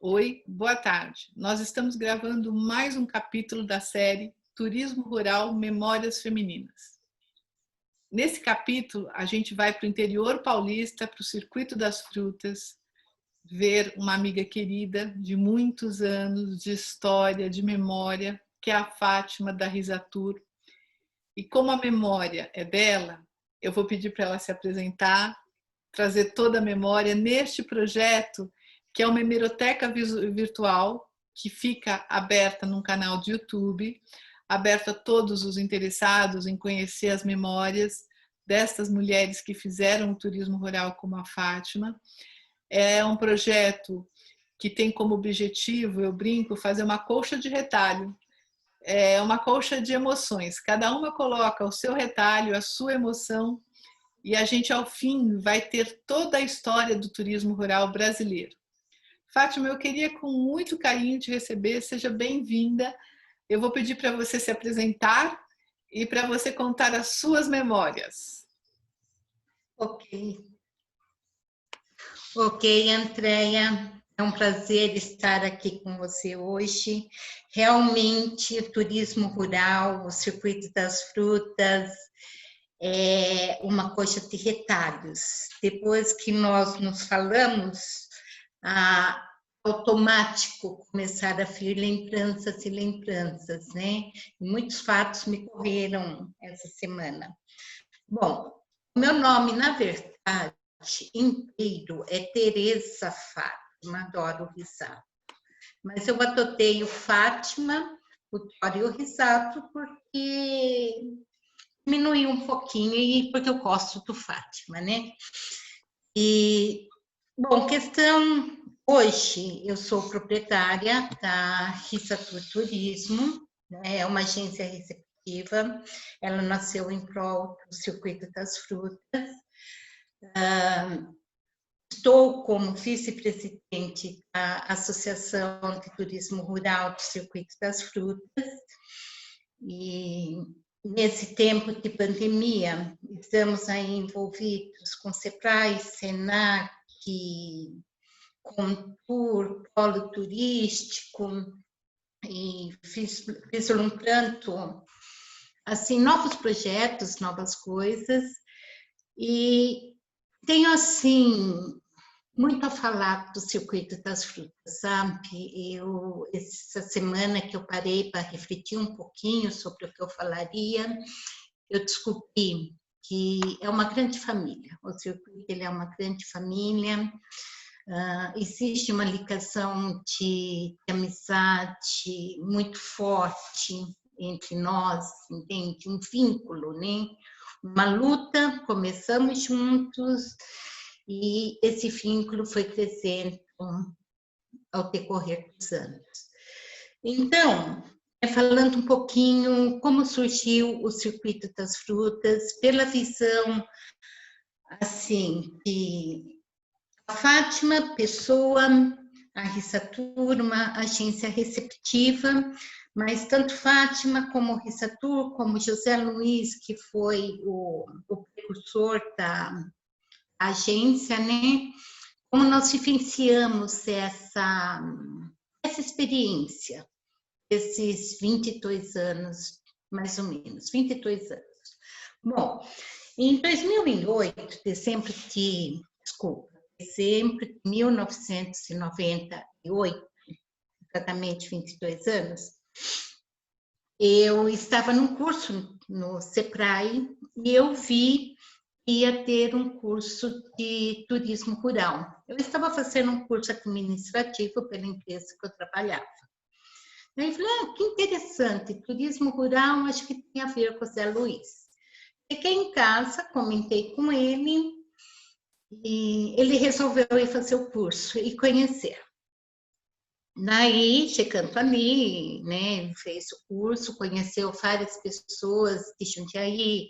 Oi, boa tarde. Nós estamos gravando mais um capítulo da série Turismo Rural Memórias Femininas. Nesse capítulo, a gente vai para o interior paulista, para o Circuito das Frutas, ver uma amiga querida de muitos anos, de história, de memória, que é a Fátima da Risatur. E como a memória é dela, eu vou pedir para ela se apresentar, trazer toda a memória neste projeto, que é uma hemeroteca virtual, que fica aberta num canal de YouTube, aberta a todos os interessados em conhecer as memórias destas mulheres que fizeram o turismo rural como a Fátima. É um projeto que tem como objetivo, eu brinco, fazer uma colcha de retalho. É uma colcha de emoções. Cada uma coloca o seu retalho, a sua emoção, e a gente, ao fim, vai ter toda a história do turismo rural brasileiro. Fátima, eu queria com muito carinho te receber, seja bem-vinda. Eu vou pedir para você se apresentar e para você contar as suas memórias. Ok, Andréia, é um prazer estar aqui com você hoje. Realmente, o turismo rural, o Circuito das Frutas, é uma coxa de retalhos. Depois que nós nos falamos, automático começar a vir lembranças e lembranças, né? E muitos fatos me correram essa semana. Bom, o meu nome, na verdade, inteiro é Tereza Fátima, adoro o Risato. Mas eu adotei o Fátima, o Dório e o Risato porque diminuiu um pouquinho e porque eu gosto do Fátima, né? E, bom, questão... Hoje eu sou proprietária da Risatur Turismo, né? É uma agência receptiva, ela nasceu em prol do Circuito das Frutas. Estou como vice-presidente da Associação de Turismo Rural do Circuito das Frutas e nesse tempo de pandemia estamos aí envolvidos com SEBRAE, SENAC, Contur, Polo Turístico e fiz um tanto assim novos projetos, novas coisas e tenho assim muito a falar do Circuito das Frutas, sabe? Essa semana que eu parei para refletir um pouquinho sobre o que eu falaria, eu descobri que é uma grande família. O Circuito ele é uma grande família. Existe uma ligação de amizade muito forte entre nós, entende? Um vínculo, né? Uma luta, começamos juntos, e esse vínculo foi crescendo ao decorrer dos anos. Então, falando um pouquinho como surgiu o Circuito das Frutas, pela visão, assim, de a Fátima, pessoa, a Risatur, uma agência receptiva, mas tanto Fátima como Risatur, como José Luiz, que foi o precursor da agência, né? Como nós vivenciamos essa experiência, esses 22 anos, mais ou menos, 22 anos. Bom, em 2008, dezembro de 1998, exatamente 22 anos, eu estava num curso no SEBRAE e eu vi ia ter um curso de turismo rural. Eu estava fazendo um curso administrativo pela empresa que eu trabalhava. Aí eu falei, que interessante, turismo rural, acho que tem a ver com o Zé Luiz. Fiquei em casa, comentei com ele, e ele resolveu ir fazer o curso e conhecer. Daí, chegando ali, né, ele fez o curso, conheceu várias pessoas de Jundiaí,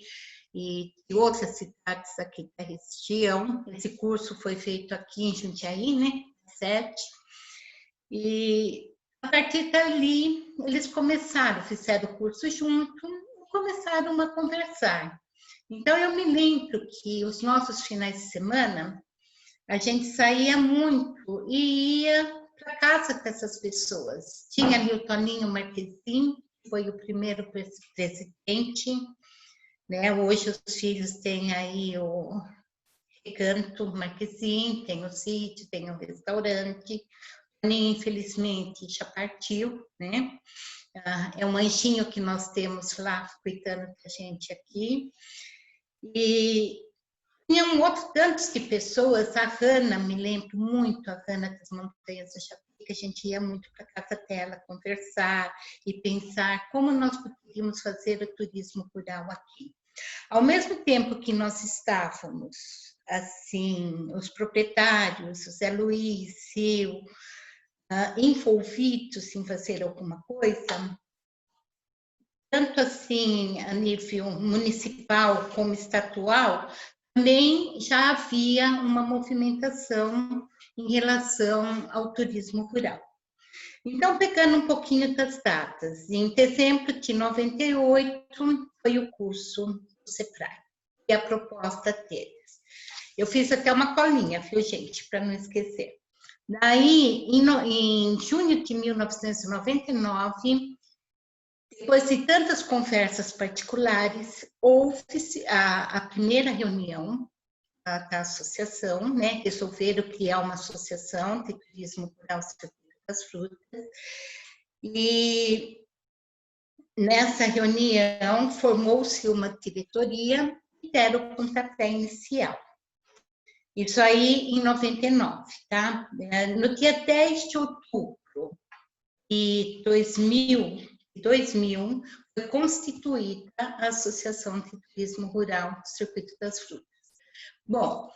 e de outras cidades aqui da região. Esse curso foi feito aqui em Jundiaí, né? 7. E a partir dali, eles fizeram o curso junto, e começaram a conversar. Então, eu me lembro que os nossos finais de semana, a gente saía muito e ia para casa com essas pessoas. Tinha ali o Toninho Marquezine, que foi o primeiro presidente, né? Hoje os filhos têm aí o Recanto Marquezine, tem o sítio, tem o restaurante. O Toninho, infelizmente, já partiu, né? É um anjinho que nós temos lá cuidando da gente aqui. E tinham outros tantos de pessoas, a Hanna, me lembro muito, a Hanna das Montanhas do Japi, que a gente ia muito para a casa dela conversar e pensar como nós poderíamos fazer o turismo rural aqui. Ao mesmo tempo que nós estávamos, assim, os proprietários, o Zé Luiz, eu, envolvidos em fazer alguma coisa, tanto assim a nível municipal como estatual, também já havia uma movimentação em relação ao turismo rural. Então, pegando um pouquinho das datas, em dezembro de 98 foi o curso do Sebrae, e a proposta deles. Eu fiz até uma colinha, viu, gente, para não esquecer. Daí, em junho de 1999, depois de tantas conversas particulares, houve-se a primeira reunião da associação, né? Resolveram criar uma associação de turismo rural das frutas. E nessa reunião formou-se uma diretoria e deram o pontapé inicial. Isso aí em 99, tá? No dia 10 de outubro de 2000, foi constituída a Associação de Turismo Rural do Circuito das Frutas. Bom,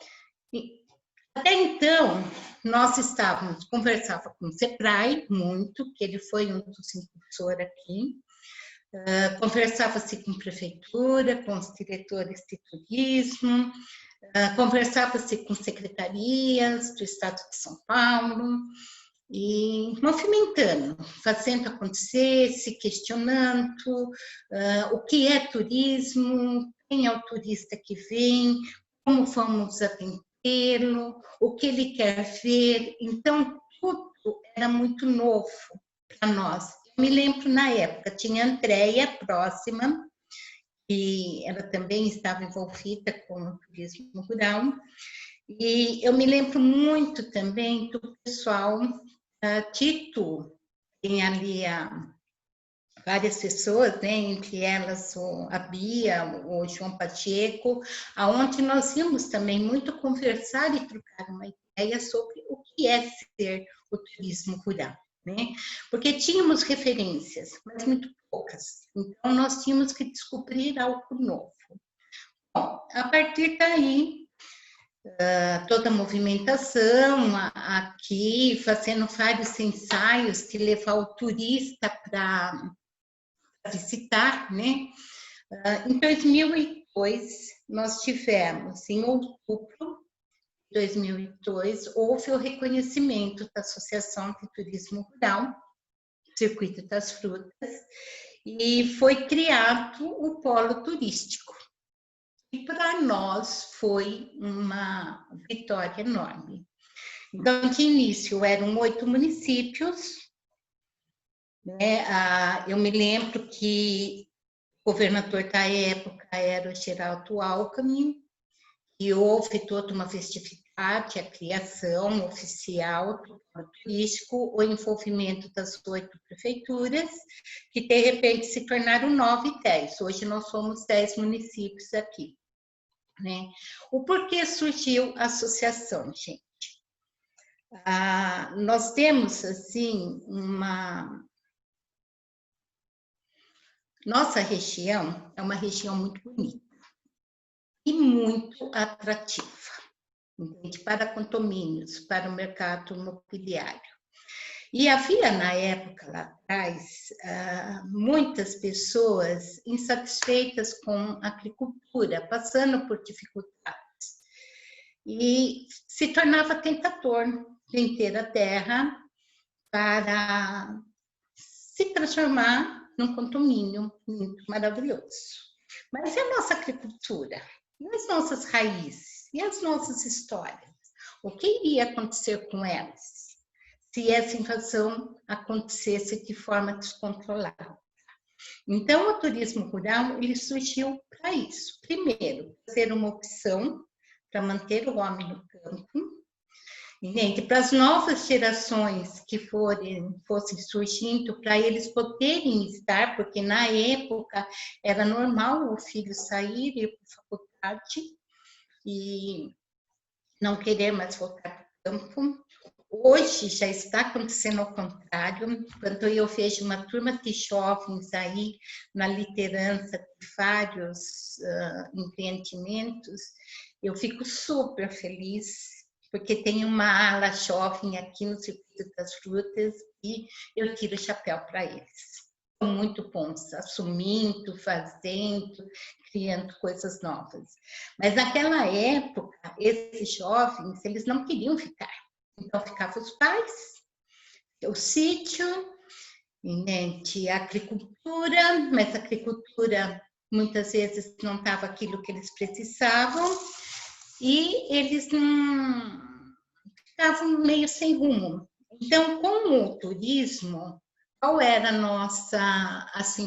até então, nós conversava com o Sebrae muito, que ele foi um dos impulsores aqui, conversava-se com a prefeitura, com os diretores de turismo, conversava-se com secretarias do Estado de São Paulo, e movimentando, fazendo acontecer, se questionando o que é turismo, quem é o turista que vem, como vamos atendê-lo, o que ele quer ver. Então, tudo era muito novo para nós. Eu me lembro, na época, tinha a Andréia próxima, que ela também estava envolvida com o turismo rural, e eu me lembro muito também do pessoal Tito, tem ali várias pessoas, né, entre elas a Bia, o João Pacheco, aonde nós íamos também muito conversar e trocar uma ideia sobre o que é ser o turismo rural, né? Porque tínhamos referências, mas muito poucas. Então, nós tínhamos que descobrir algo novo. Bom, a partir daí, toda a movimentação aqui, fazendo vários ensaios de levar o turista para visitar, né? Em 2002, nós tivemos, em outubro de 2002, houve o reconhecimento da Associação de Turismo Rural, Circuito das Frutas, e foi criado o polo turístico. E para nós foi uma vitória enorme. Então, de início, eram 8 municípios, né? Eu me lembro que o governador da época era o Geraldo Alckmin, e houve toda uma festividade, a criação oficial do polo turístico, o envolvimento das 8 prefeituras, que de repente se tornaram 9 e 10. Hoje nós somos 10 municípios aqui, né? O porquê surgiu a associação, gente? Nós temos, assim, Nossa região é uma região muito bonita e muito atrativa, entende? Para condomínios, para o mercado imobiliário. E havia, na época, lá atrás, muitas pessoas insatisfeitas com a agricultura, passando por dificuldades. E se tornava tentador vender a terra para se transformar num condomínio muito maravilhoso. Mas e a nossa agricultura? E as nossas raízes? E as nossas histórias? O que iria acontecer com elas? se essa invasão acontecesse de forma descontrolada. Então, o turismo rural, ele surgiu para isso. Primeiro, ser uma opção para manter o homem no campo. Gente, para as novas gerações que fossem surgindo, para eles poderem estar, porque na época era normal o filho sair e ir para a faculdade e não querer mais voltar para o campo. Hoje já está acontecendo ao contrário, quando eu vejo uma turma de jovens aí na liderança de vários empreendimentos, eu fico super feliz, porque tem uma ala jovem aqui no Circuito das Frutas e eu tiro o chapéu para eles. São muito bons, assumindo, fazendo, criando coisas novas. Mas naquela época, esses jovens, eles não queriam ficar. Então, ficavam os pais, o sítio, a agricultura, mas a agricultura muitas vezes não estava aquilo que eles precisavam e eles não ficavam meio sem rumo. Então, com o turismo, qual era a nossa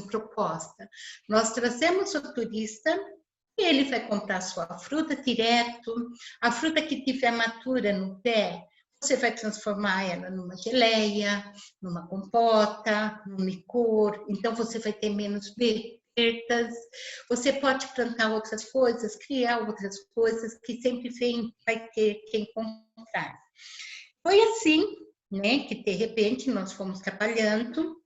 proposta? Nós trazemos o turista e ele vai comprar sua fruta direto, a fruta que tiver matura no pé, você vai transformar ela numa geleia, numa compota, num licor, então você vai ter menos perdas, você pode plantar outras coisas, criar outras coisas que sempre vai ter quem comprar. Foi assim, né, que de repente nós fomos trabalhando,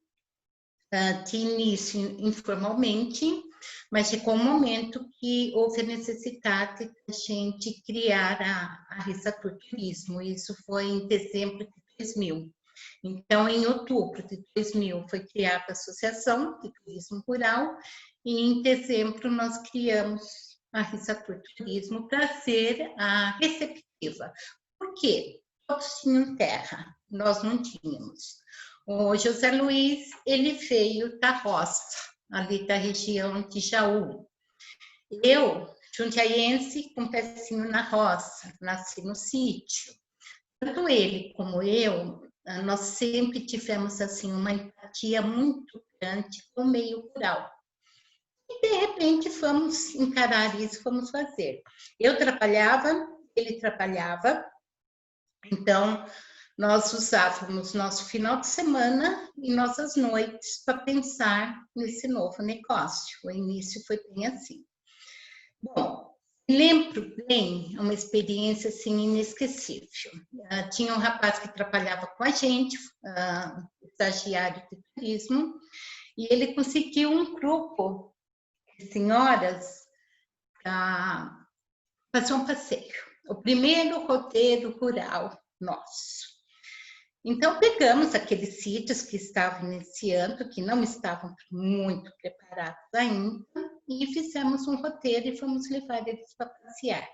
de início informalmente, mas chegou um momento que houve a necessidade de a gente criar a Rissatur Turismo. Isso foi em dezembro de 2000. Então, em outubro de 2000 foi criada a Associação de Turismo Rural e em dezembro nós criamos a Rissatur Turismo para ser a receptiva. Por quê? Todos tinham terra, nós não tínhamos. O José Luiz, ele veio da roça, ali da região de Jaú. Eu, jundiaiense, com um pezinho na roça, nasci no sítio. Tanto ele como eu, nós sempre tivemos assim uma empatia muito grande com o meio rural. E, de repente, fomos encarar isso, fomos fazer. Eu trabalhava, ele trabalhava, então nós usávamos nosso final de semana e nossas noites para pensar nesse novo negócio. O início foi bem assim. Bom, lembro bem uma experiência assim inesquecível. Tinha um rapaz que trabalhava com a gente, estagiário de turismo, e ele conseguiu um grupo de senhoras para fazer um passeio. O primeiro roteiro rural nosso. Então, pegamos aqueles sítios que estavam iniciando, que não estavam muito preparados ainda, e fizemos um roteiro e fomos levar eles para passear.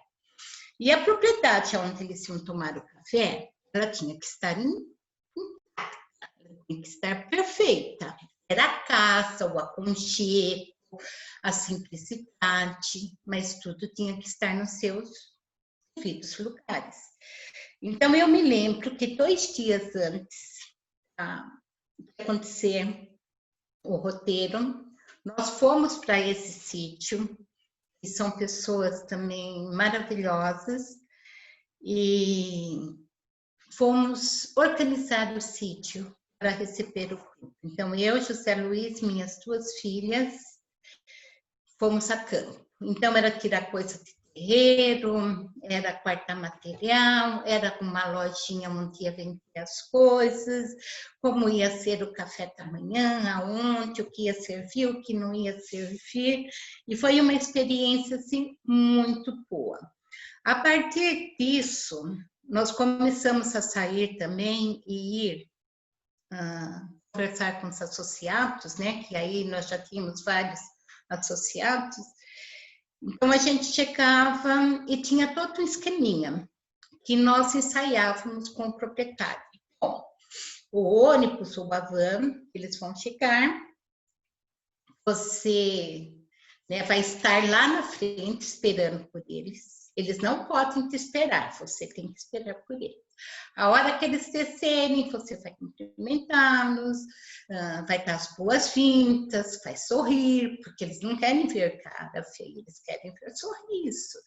E a propriedade onde eles iam tomar o café, ela tinha que estar perfeita. Era a casa, o aconchego, a simplicidade, mas tudo tinha que estar nos seus devidos lugares. Então, eu me lembro que 2 dias antes de acontecer o roteiro, nós fomos para esse sítio, que são pessoas também maravilhosas, e fomos organizar o sítio para receber o grupo. Então, eu, José Luiz, minhas 2 filhas, fomos a campo. Então, era tirar coisa de terreiro, era quartar material, era uma lojinha onde ia vender as coisas, como ia ser o café da manhã, aonde, o que ia servir, o que não ia servir. E foi uma experiência, assim, muito boa. A partir disso, nós começamos a sair também e ir conversar com os associados, né? Que aí nós já tínhamos vários associados. Então, a gente chegava e tinha todo um esqueminha que nós ensaiávamos com o proprietário. Bom, o ônibus ou a van, eles vão chegar, você, né, vai estar lá na frente esperando por eles. Eles não podem te esperar, você tem que esperar por eles. A hora que eles descerem, você vai cumprimentá-los, vai dar as boas-vindas, vai sorrir, porque eles não querem ver cara feia, eles querem ver sorriso.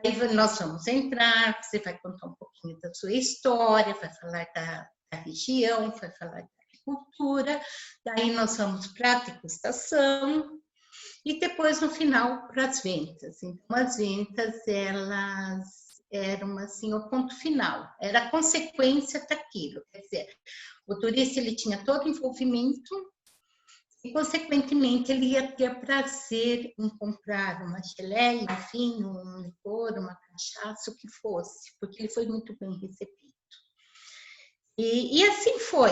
Daí nós vamos entrar, você vai contar um pouquinho da sua história, vai falar da região, vai falar da agricultura, daí nós vamos para a degustação e depois, no final, para as vendas. Então, as vendas, elas eram assim o ponto final, era a consequência daquilo, quer dizer, o turista ele tinha todo o envolvimento e, consequentemente, ele ia ter prazer em comprar uma geleia, enfim, um licor, uma cachaça, o que fosse, porque ele foi muito bem recebido. E assim foi,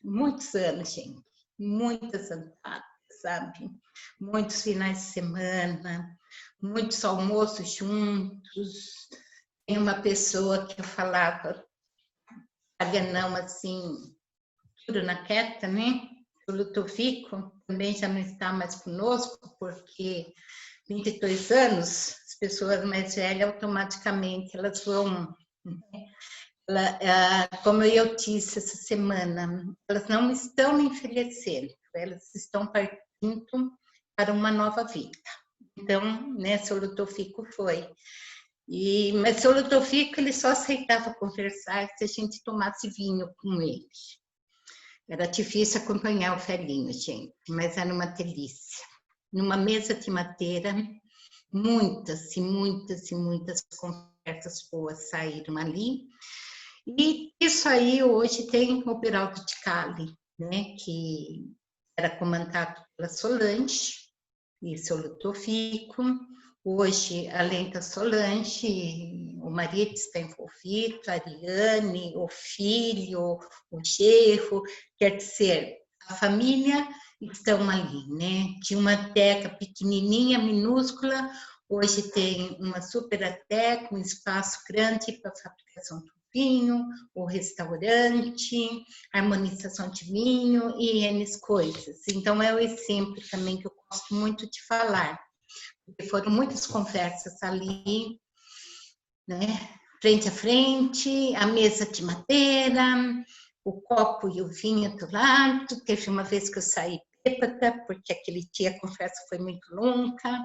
muitos anos, gente, muitas andadas, sabe? Muitos finais de semana, muitos almoços juntos. Tem uma pessoa que eu falava, não, assim, tudo na quieta, né? O Ludovico também já não está mais conosco, porque 22 anos, as pessoas mais velhas, automaticamente, elas vão... como eu disse essa semana, elas não estão envelhecendo, elas estão partindo para uma nova vida. Então, né, seu Ludovico foi. Mas seu Ludovico, ele só aceitava conversar se a gente tomasse vinho com ele. Era difícil acompanhar o velhinho, gente, mas era uma delícia. Numa mesa de madeira, muitas e muitas e muitas conversas boas saíram ali. E isso aí hoje tem o Beraldo de Cali, né, que era comandado pela Solange e seu Ludovico. Hoje, além da Solange, o marido está envolvido, a Ariane, o filho, o genro, quer dizer, a família estão ali, né? De uma adega pequenininha, minúscula, hoje tem uma super adega, um espaço grande para fabricação de vinho, o restaurante, harmonização de vinho e N coisas. Então, é o exemplo também que eu gosto muito de falar. Porque foram muitas conversas ali, né? Frente a frente, a mesa de madeira, o copo e o vinho do lado. Teve uma vez que eu saí bêbada, porque aquele dia a conversa foi muito longa,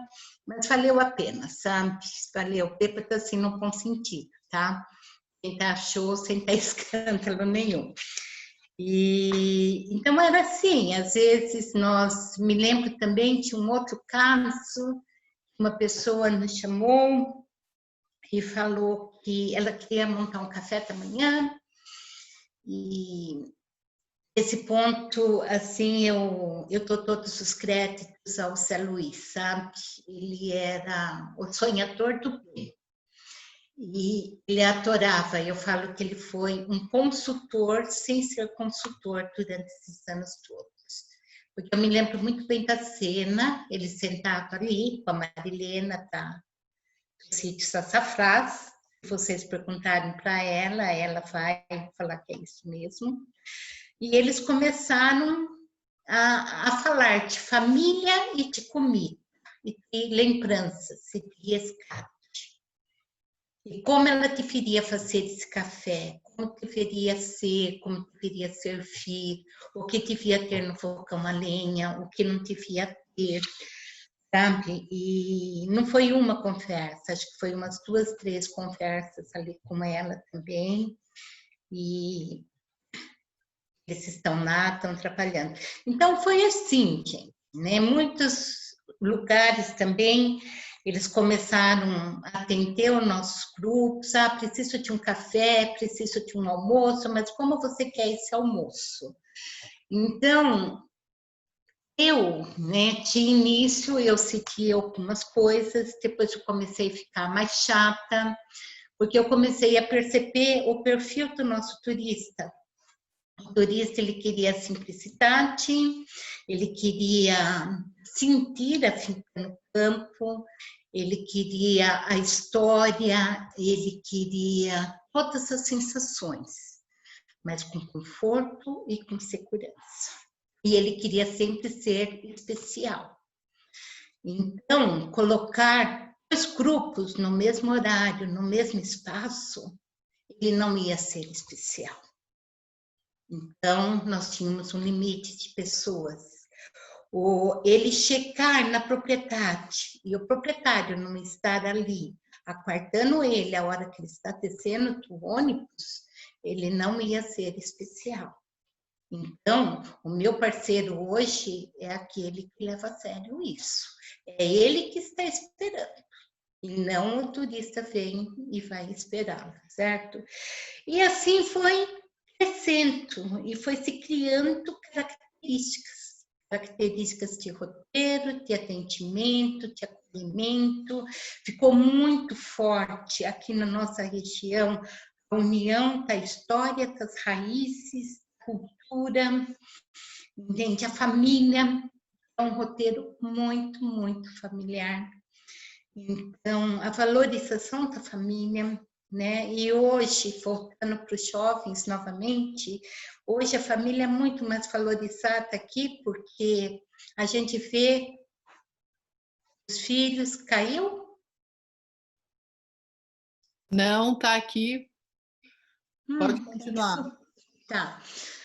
mas valeu a pena, sabe? Valeu, bêbada assim no bom sentido, tá? Quem tá achou sem ter escândalo nenhum. E então era assim, às vezes me lembro também de um outro caso. Uma pessoa nos chamou e falou que ela queria montar um café da manhã, e esse ponto, assim, eu dou todos os créditos ao Zé Luiz, sabe? Ele era o sonhador do bem. E ele adorava, eu falo que ele foi um consultor sem ser consultor durante esses anos todos. Porque eu me lembro muito bem da cena, ele sentado ali com a Marilena do sítio Sassafrás. Se vocês perguntarem para ela, ela vai falar que é isso mesmo. E eles começaram a falar de família e de comida, e de lembranças, e de resgate. E como ela deveria fazer esse café, como deveria ser, como deveria servir, o que devia ter no fogão a lenha, o que não devia ter, sabe? E não foi uma conversa, acho que foi umas 2, 3 conversas ali com ela também, e eles estão lá, estão trabalhando. Então foi assim, gente, né? Muitos lugares também, eles começaram a atender os nossos grupos, preciso de um café, preciso de um almoço, mas como você quer esse almoço? Então, né, de início eu citei algumas coisas, depois eu comecei a ficar mais chata, porque eu comecei a perceber o perfil do nosso turista. O turista, ele queria a simplicidade, ele queria sentir a vida no campo, ele queria a história, ele queria todas as sensações, mas com conforto e com segurança. E ele queria sempre ser especial. Então, colocar 2 grupos no mesmo horário, no mesmo espaço, ele não ia ser especial. Então, nós tínhamos um limite de pessoas. Ele checar na propriedade e o proprietário não estar ali, aguardando ele a hora que ele está descendo do ônibus, ele não ia ser especial. Então, o meu parceiro hoje é aquele que leva a sério isso. É ele que está esperando, e não o turista vem e vai esperá-lo, certo? E assim foi crescendo e foi se criando características de roteiro, de atendimento, de acolhimento. Ficou muito forte aqui na nossa região a união da história, das raízes, cultura, entende? A família é um roteiro muito, muito familiar. Então, a valorização da família, né? E hoje, voltando para os jovens novamente, hoje a família é muito mais valorizada aqui, porque a gente vê os filhos, caiu? Não, tá aqui. Pode continuar. Tá.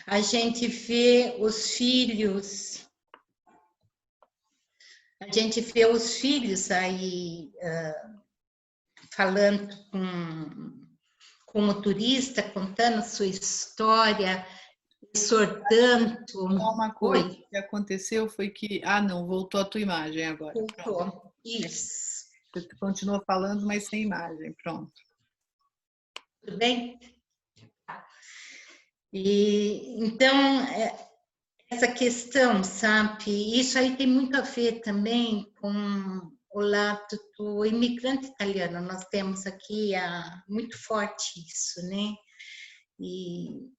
A gente vê os filhos, aí falando com o turista, contando sua história, exortando. Só uma coisa que aconteceu foi que... Ah, não, voltou a tua imagem agora. Voltou. Isso. Você continua falando, mas sem imagem. Pronto. Tudo bem? E, então, essa questão, sabe, isso aí tem muito a ver também com o lado do imigrante italiano. Nós temos aqui muito forte isso, né? E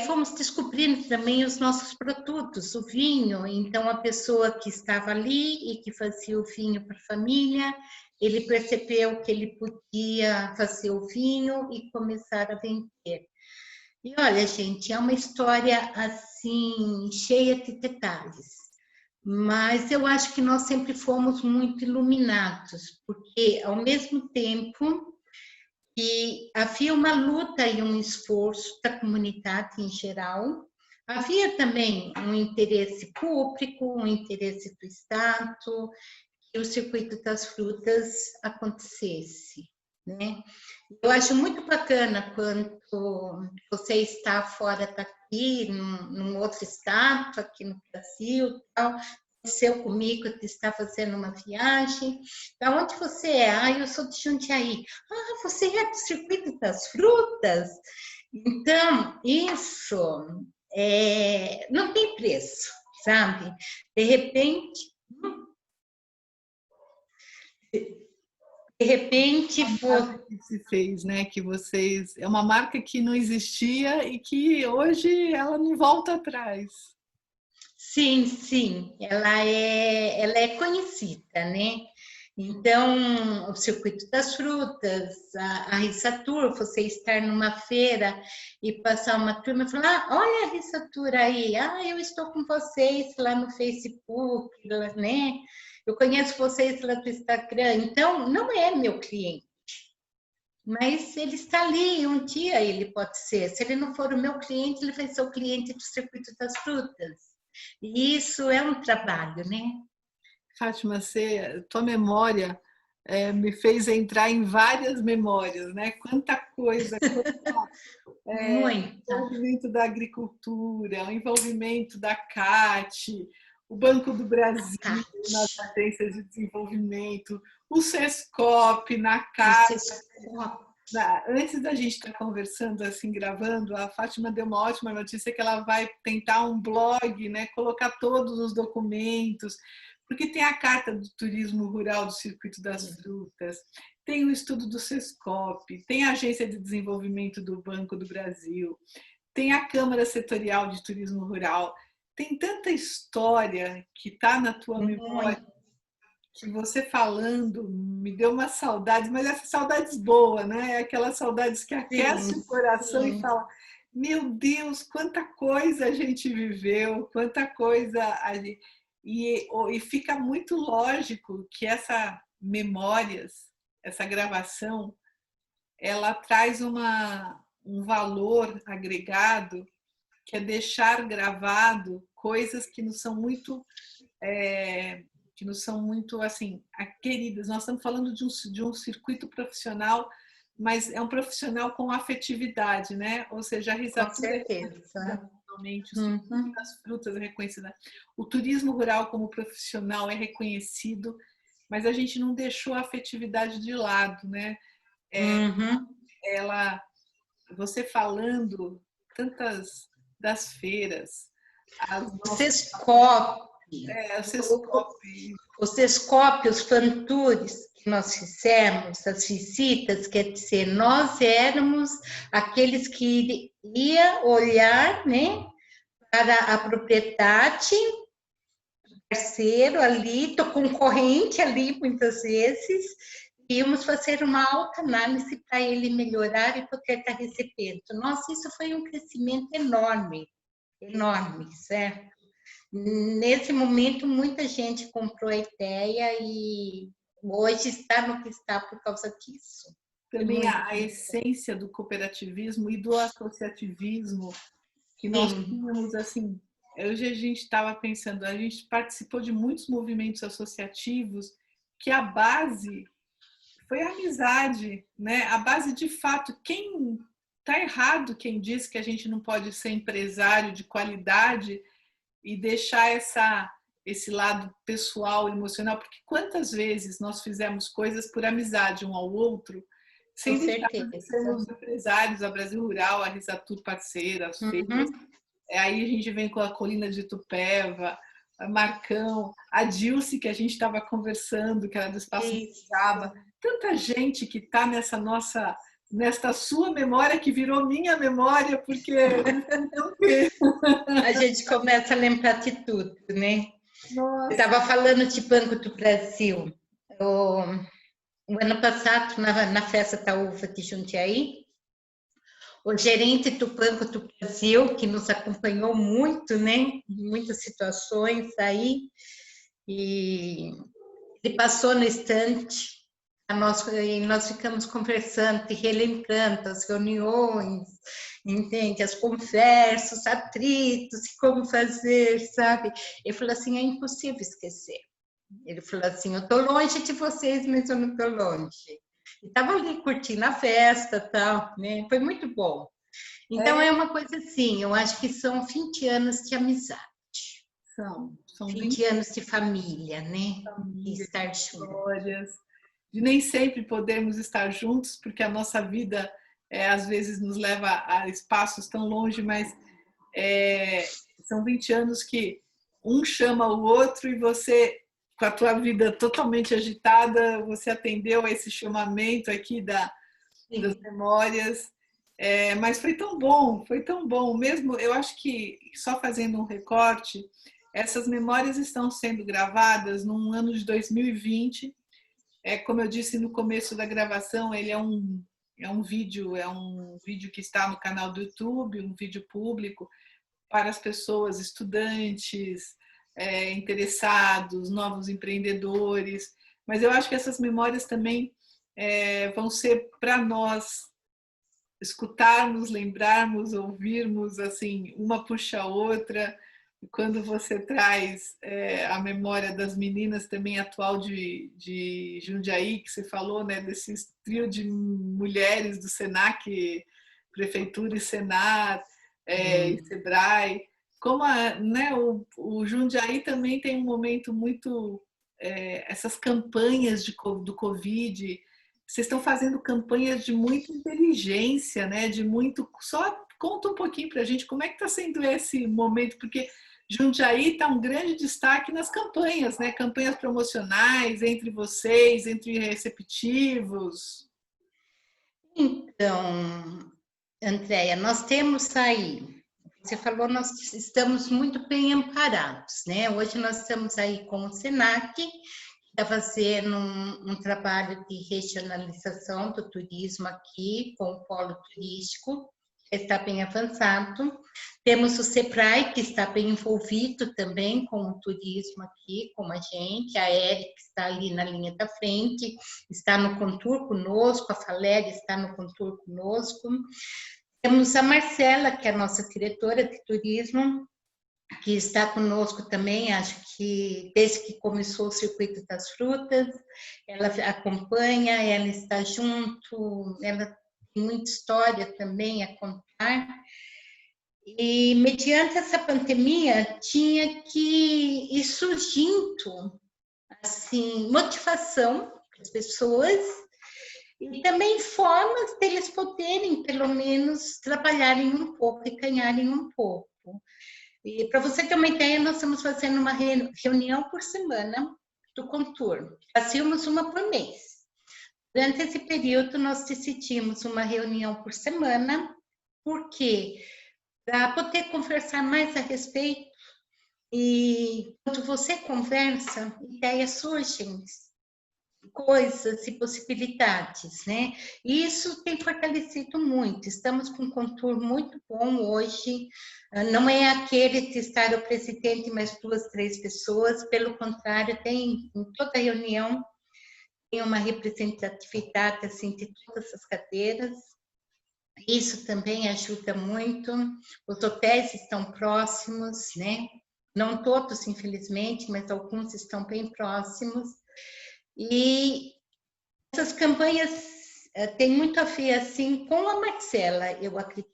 fomos descobrindo também os nossos produtos, o vinho. Então, a pessoa que estava ali e que fazia o vinho para a família, ele percebeu que ele podia fazer o vinho e começar a vender. E olha, gente, é uma história assim, cheia de detalhes. Mas eu acho que nós sempre fomos muito iluminados, porque ao mesmo tempo que havia uma luta e um esforço da comunidade em geral, havia também um interesse público, um interesse do Estado, que o Circuito das Frutas acontecesse, né? Eu acho muito bacana quando você está fora daqui, num outro estado, aqui no Brasil, tal, aconteceu comigo que está fazendo uma viagem. Da onde você é? Ah, eu sou de Jundiaí. Ah, você é do Circuito das Frutas? Então, isso não tem preço, sabe? De repente, Que se fez, né? Que vocês... É uma marca que não existia e que hoje ela não volta atrás. Sim, sim, ela é conhecida, né? Então, o Circuito das Frutas, a Rissatur, você estar numa feira e passar uma turma e falar, olha a Rissatur aí, eu estou com vocês lá no Facebook, né? Eu conheço vocês lá do Instagram, então não é meu cliente, mas ele está ali, um dia ele pode ser. Se ele não for o meu cliente, ele vai ser o cliente do Circuito das Frutas. E isso é um trabalho, né? Fátima, tua memória me fez entrar em várias memórias, né? Quanta coisa, Muita. o envolvimento da agricultura, o envolvimento da CAT, o Banco do Brasil nas agências de desenvolvimento, o Sescop na CAT. Antes da gente estar conversando, assim, gravando, a Fátima deu uma ótima notícia que ela vai tentar um blog, né? Colocar todos os documentos, porque tem a Carta do Turismo Rural do Circuito das Frutas, tem o estudo do Sescop, tem a Agência de Desenvolvimento do Banco do Brasil, tem a Câmara Setorial de Turismo Rural, tem tanta história que está na tua memória, que você falando me deu uma saudade, mas essas saudades boas, né? Aquelas saudades que aquecem o coração e fala, meu Deus, quanta coisa a gente viveu, quanta coisa a gente... E fica muito lógico que essa memórias, essa gravação, ela traz um valor agregado, que é deixar gravado coisas que nos são muito assim queridas. Nós estamos falando de um circuito profissional, mas é um profissional com afetividade, né? Ou seja, a Com risatura é certeza. realmente, o circuito das frutas é reconhecido, o turismo rural como profissional é reconhecido, mas a gente não deixou a afetividade de lado, né? Ela, você falando tantas das feiras, as O nossas, Sescope, o Sescope, o Sescope, os fantures que nós fizemos, as visitas, quer dizer, nós éramos aqueles que ia olhar, né, para a propriedade, parceiro ali, do concorrente ali, muitas vezes, íamos fazer uma autoanálise para ele melhorar e poder estar recebendo. Nossa, isso foi um crescimento enorme, enorme, certo? Nesse momento, muita gente comprou a ideia e hoje está no que está por causa disso. também a essência do cooperativismo e do associativismo que nós tínhamos, assim, hoje a gente estava pensando, a gente participou de muitos movimentos associativos que a base foi a amizade, né? A base, de fato, quem está errado, quem diz que a gente não pode ser empresário de qualidade e deixar esse lado pessoal, emocional, porque quantas vezes nós fizemos coisas por amizade um ao outro, sem deixar de sermos empresários, a Brasil Rural, a Risatur parceira, as feiras. Aí a gente vem com a Colina de Itupeva, a Marcão, a Dilce, que a gente estava conversando, que era do Espaço Jaba. Tanta gente que está nesta sua memória que virou minha memória, porque a gente começa a lembrar de tudo, né? Nossa. Eu estava falando de Banco do Brasil. O ano passado, na festa da uva de Jundiaí, o gerente do Banco do Brasil, que nos acompanhou muito, né, em muitas situações aí, e ele passou no estande, e nós ficamos conversando e relembrando as reuniões, entende? As conversas, atritos, e como fazer, sabe? Ele falou assim, é impossível esquecer. Ele falou assim, eu estou longe de vocês, mas eu não estou longe. E estava ali curtindo a festa e tal, né? Foi muito bom. Então, é uma coisa assim, eu acho que são 20 anos de amizade. São 20 anos de família, né? Família, de estar juntos. De nem sempre podemos estar juntos, porque a nossa vida às vezes nos leva a espaços tão longe, mas são 20 anos que um chama o outro e você, com a tua vida totalmente agitada, você atendeu a esse chamamento aqui das memórias. Mas foi tão bom. Mesmo, eu acho que, só fazendo um recorte, essas memórias estão sendo gravadas num ano de 2020. Como eu disse no começo da gravação, ele é um vídeo que está no canal do YouTube, um vídeo público para as pessoas, estudantes, interessados, novos empreendedores. Mas eu acho que essas memórias também vão ser para nós escutarmos, lembrarmos, ouvirmos, assim, uma puxa a outra. E quando você traz a memória das meninas também atual de Jundiaí, que você falou, né, desse trio de mulheres do Senac, Prefeitura e Senar, e Sebrae, como né, o Jundiaí também tem um momento muito... essas campanhas do Covid, vocês estão fazendo campanhas de muita inteligência, né? De muito. Só conta um pouquinho para a gente como é que está sendo esse momento, porque Jundiaí está um grande destaque nas campanhas, né? Campanhas promocionais entre vocês, entre receptivos. Então, Andréia, nós temos aí, você falou, nós estamos muito bem amparados, né? Hoje nós estamos aí com o Senac, está fazendo um trabalho de regionalização do turismo aqui, com o polo turístico. está bem avançado. Temos o SEBRAE, que está bem envolvido também com o turismo aqui, com a gente. A Érica está ali na linha da frente, está no Contour conosco, a Faléria está no Contour conosco. Temos a Marcela, que é a nossa diretora de turismo, que está conosco também, acho que desde que começou o Circuito das Frutas, ela acompanha, ela está junto, ela tem muita história também a contar. E, mediante essa pandemia, tinha que ir surgindo, assim, motivação para as pessoas e também formas deles poderem, pelo menos, trabalharem um pouco e ganharem um pouco. E, para você ter uma ideia, nós estamos fazendo uma reunião por semana do Contour. Fazíamos uma por mês. Durante esse período, nós decidimos uma reunião por semana, porque para poder conversar mais a respeito, e quando você conversa, ideias surgem, coisas e possibilidades, né? E isso tem fortalecido muito. Estamos com um Contour muito bom hoje. Não é aquele de estar o presidente mais 2, 3 pessoas. Pelo contrário, tem em toda reunião tem uma representatividade assim de todas as cadeiras. Isso também ajuda muito. Os hotéis estão próximos, né? Não todos, infelizmente, mas alguns estão bem próximos. E essas campanhas têm muito a ver assim com a Marcela, eu acredito.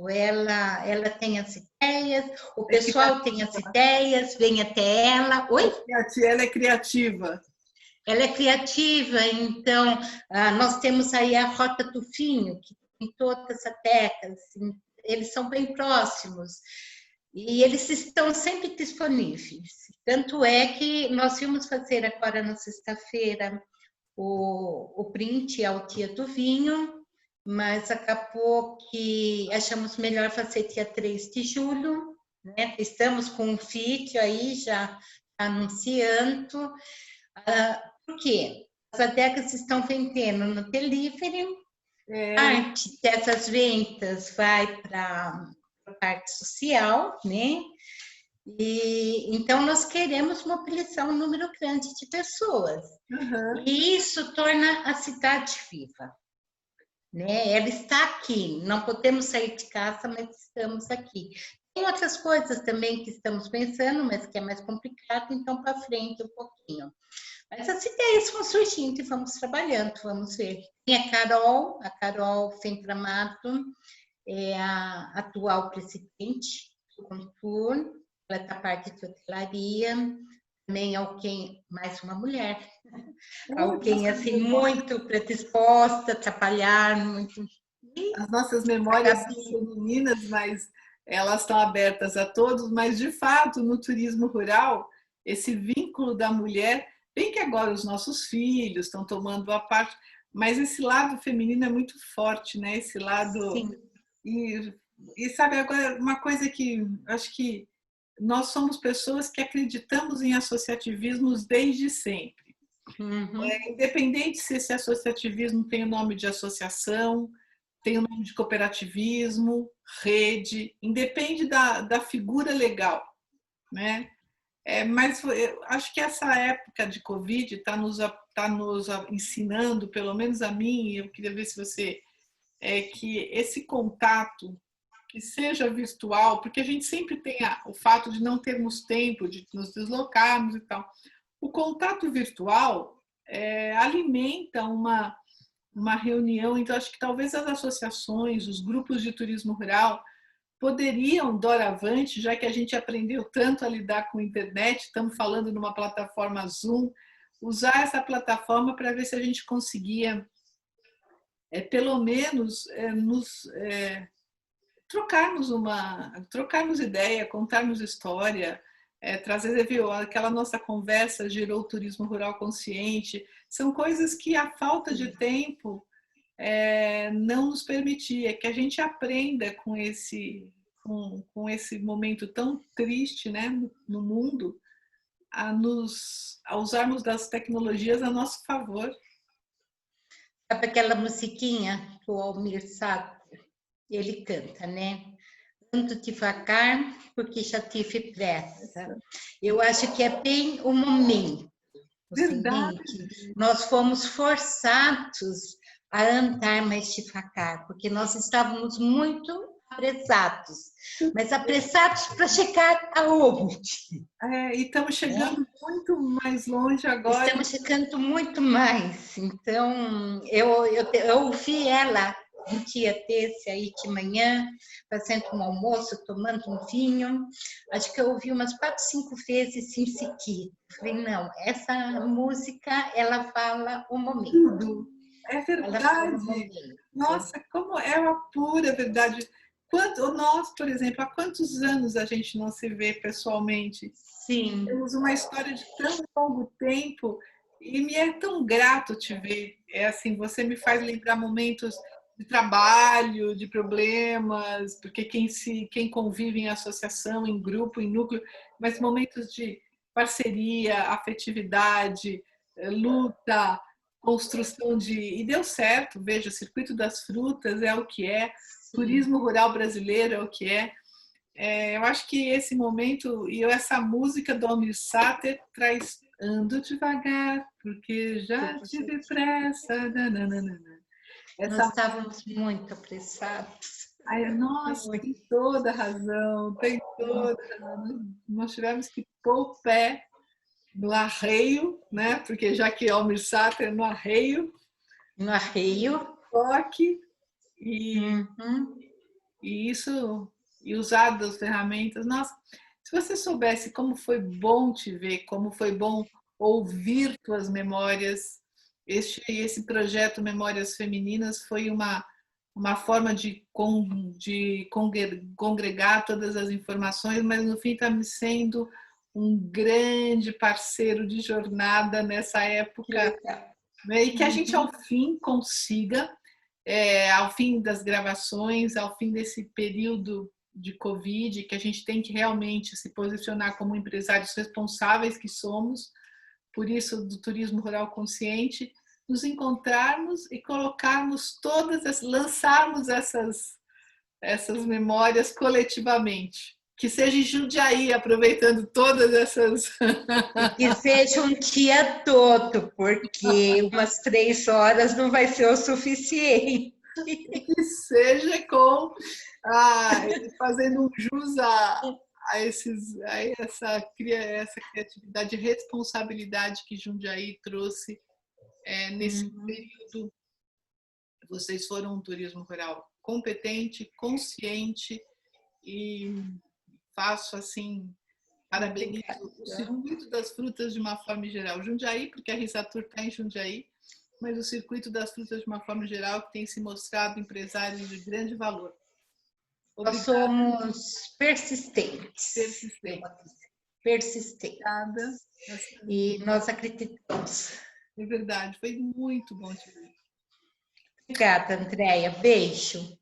Ela tem as ideias, o pessoal tem as ideias, vem até ela. Oi? Ela é criativa. Ela é criativa, então nós temos aí a Rota do Vinho, que tem todas as décadas, eles são bem próximos. E eles estão sempre disponíveis. Tanto é que nós íamos fazer agora na sexta-feira o brinde ao Dia do Vinho, mas acabou que achamos melhor fazer dia 3 de julho, né? Estamos com um vídeo aí já anunciando. Por quê? As adegas estão vendendo no delivery, parte dessas vendas vai para a parte social, né? E então nós queremos mobilizar um número grande de pessoas. Uhum. E isso torna a cidade viva, né? Ela está aqui, não podemos sair de casa, mas estamos aqui. Tem outras coisas também que estamos pensando, mas que é mais complicado, então para frente um pouquinho. Mas as ideias vão surgindo e vamos trabalhando, vamos ver. Tem a Carol Fentramato, é a atual presidente do Contour, ela está parte de hotelaria, também alguém, mais uma mulher, alguém assim muito predisposta a trabalhar, muito. As nossas memórias são femininas, mas elas estão abertas a todos, mas de fato no turismo rural, esse vínculo da mulher, bem que agora os nossos filhos estão tomando a parte, mas esse lado feminino é muito forte, né? Esse lado. Sim. E sabe, agora uma coisa que acho que nós somos pessoas que acreditamos em associativismos desde sempre. Uhum. Independente se esse associativismo tem o nome de associação, tem o nome de cooperativismo, rede, independe da figura legal, né? Mas eu acho que essa época de Covid está nos ensinando, pelo menos a mim, eu queria ver se você, que esse contato, que seja virtual, porque a gente sempre tem o fato de não termos tempo de nos deslocarmos e tal. O contato virtual alimenta uma reunião, então acho que talvez as associações, os grupos de turismo rural poderiam, doravante, já que a gente aprendeu tanto a lidar com a internet, estamos falando numa plataforma Zoom, usar essa plataforma para ver se a gente conseguia, pelo menos, nos trocarmos ideia, contarmos história, trazer, viu, aquela nossa conversa gerou o turismo rural consciente, são coisas que a falta de tempo não nos permitia, que a gente aprenda com esse momento tão triste, né, no mundo, a usarmos das tecnologias a nosso favor. Sabe aquela musiquinha do Almir Sater? ele canta, né? Ando devagar porque já tive pressa. Eu acho que é bem o momento, Verdade. em que nós fomos forçados a andar mais devagar, porque nós estávamos muito apressados, mas apressados para chegar aonde? E estamos chegando muito mais longe agora. Estamos chegando muito mais. Então, eu ouvi ela um dia desse aí de manhã, fazendo um almoço, tomando um vinho. Acho que eu ouvi umas 4, 5 vezes em seguida. Falei, não, essa música, ela fala o momento. Tudo. É Ela fala o verdade. momento. Nossa, como é uma pura verdade. Nós, por exemplo, há quantos anos a gente não se vê pessoalmente? Sim. Temos uma história de tão longo tempo e me é tão grato te ver. É assim, você me faz lembrar momentos de trabalho, de problemas, porque quem convive em associação, em grupo, em núcleo, mas momentos de parceria, afetividade, luta, construção e deu certo. Veja, o Circuito das Frutas é o que é, turismo rural brasileiro é o que é. Eu acho que esse momento e essa música do Almir Sater traz ando devagar, porque já tive pressa. Nananana. Nós Essa, estávamos muito apressados. nossa, tem toda a razão, tem toda a razão. Nós tivemos que pôr o pé no arreio, né? Porque já que Almir Sater no arreio, No arreio. toque e Uhum. E isso, e usar das ferramentas. Nossa, se você soubesse como foi bom te ver, como foi bom ouvir tuas memórias, esse projeto Memórias Femininas foi uma forma de congregar todas as informações, mas no fim está me sendo um grande parceiro de jornada nessa época, né? E que a gente ao fim consiga ao fim das gravações, ao fim desse período de Covid, que a gente tem que realmente se posicionar como empresários responsáveis que somos, por isso do turismo rural consciente, nos encontrarmos e colocarmos lançarmos essas memórias coletivamente. Que seja em Jundiaí, aproveitando todas essas. Que seja um dia todo, porque umas 3 horas não vai ser o suficiente. Que seja fazendo um jus essa criatividade e responsabilidade que Jundiaí trouxe nesse período. Vocês foram um turismo rural competente, consciente e faço assim, parabenizo o Circuito das Frutas de uma forma geral. Jundiaí, porque a Risatur está em Jundiaí, mas o Circuito das Frutas de uma forma geral que tem se mostrado empresário de grande valor. Nós somos persistentes. Persistentes. E nós acreditamos. É verdade, foi muito bom te ver. Obrigada, Andréia. Beijo.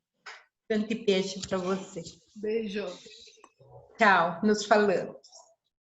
Grande beijo para você. Beijo. Tchau, nos falamos.